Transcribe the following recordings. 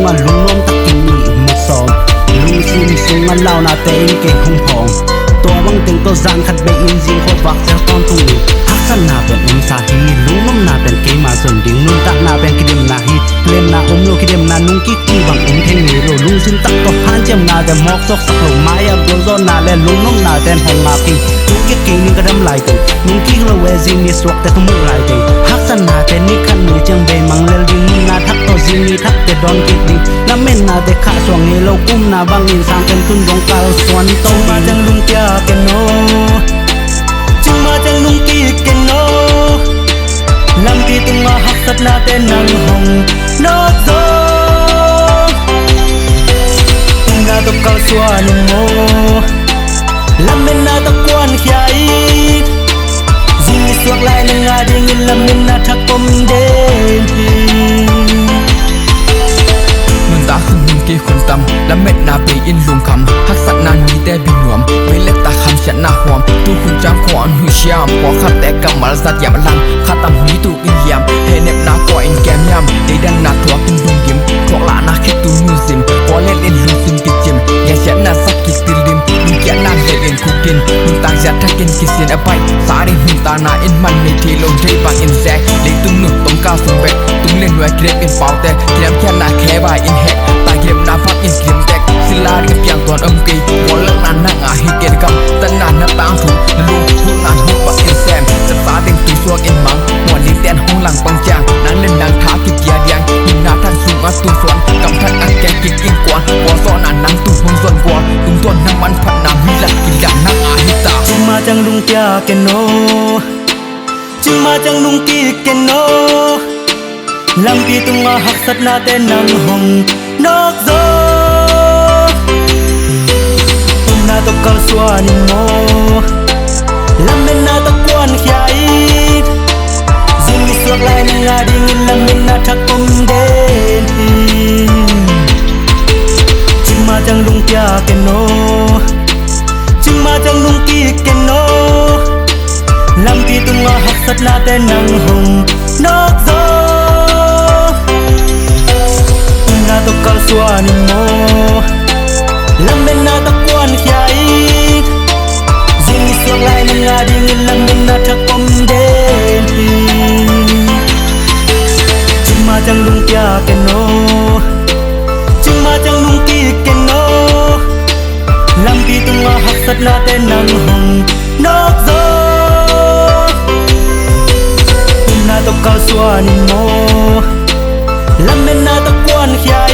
mà lung lom tắc kinh nhị một sòng lung sim sung ăn lao na tên kê không phòngตัวบางตึงตัวจานขัดเบอินจิงโคตรวักเจ้าตอนตุ้งฮักสันนาเป็นสาฮีลุงน้ำนาเป็นเกมาส่วนดิ่งนุ่นตักนาเป็นกิเดมนาฮีเล่มนาโลกิเดมนานุ่งกิ๊กที่บังเทนนีโรลุงซินตักตัวฮันเจมนาแต่หมอกซอกสักลมไม้ยาโกโซนาและลุงน้ำนาแต่หงมากิงนุ่งกิ๊กกิงนี่ก็ดำไหลตึงนุ่งกิ๊กละเวซิงนี่สวกแต่ขมุกไหลตึงฮักสันนาแต่นี่ขันนี่จังเบมังเลดิ่งนุ่นนาทักตัวซิงนี่ทักแต่ดอนกิ๊กดิ่งน้ำเม่นนาแต่ขาสวงนี่เรากุ้มนาบางอินสางเป็นตุนดงกาลสวนโตมาจังลุงเจ้าแกโนCuma chẳng nung kỳ kênh nô Làm kỳ tung mà học sắt na tên nàng hồng Nó dô Na tộc cao xua nung mô Làm bên na tộc quan khai Dinh suốt lại nâng ngà đi nghìn làm bên na thắc công đêm Mình ta không nung kỳ khuôn tâm Làm mệt na bì in lùng khăm Hắc sắt na nhi tê bì nuộm Mấy lết ta khăm chặt na hoam Tu khun trang khoan hui xiam Qua khát tê cầm mal sát yam lăng Khát tâm hui tu in yam Hê nếp na qua in kem yam Đi đan na thuốc in dung dim Thuốc lạ na khét tu nu sim Qua lên in lu sim kịch chim Nghe chẽ na sắc kịch til dim Mình kẽ na hê in khu kin Mình ta giặt thác in kịch xin bay Xa đi mình ta na in man Mê thi lông rây bằng in zek Lấy tung nụ tông cao sung bẹt Tung lên nuôi kìa in bao tê Kìa kẽ na khẽ bài in hẹt Ta kìa na phát in kìa tẹt Xin la đi piang tuan âm kỳ Qua lợn na na ngả hì kìa cầm Tân na na tang thủ Lu hút na hút bằng in xem Sắp phá tình tùy xuông in mắng Ngoài lý tên hông lăng bằng chàng Nắng lên nắng thá kịp kia điang Nhìn na thang xuống á tu xuân Cầm thân ăn kẻ kịp in quan Qua gió na nắng tu hông xuân qua Tung tuần năng bắn phạt nam huy lạc kịp đàn năng á hít ta Chừng mà chẳng lung kia kê nô Chừng mà chẳng lung kia kê nô Làm kỳ tung mà hắc sắt na tên nắng hồng Nóc gió Na tộc cao xua ninh mô Làm bên na tộc quan khai Dinh đi suốt lại nâng ngà đi nghìn làm bên na thắc công đêm Chừng mà chẳng lung kia kê nô Chừng mà chẳng lung kia kê nô Làm kỳ tung mà hắc sắt na tên nắng hồng Nóc gió Na tộc cao xua ninh mô Làm bên na tộc quan khai Dinh đi suốt lại nâng ngà đi nghìn làm bên na thắc công đêm Chừng mà chẳng lung kia kê nô Chừng mà chẳng lung kia kê nô Làm kỳ tung mà hắc sắt na tên nắng hồng Nóc gió Na tộc cao xua ninh mô Làm bên na tộc quan khai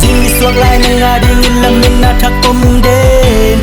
Dinh đi suốt lại nâng ngà đi nghìn làm bên na thắc công đêm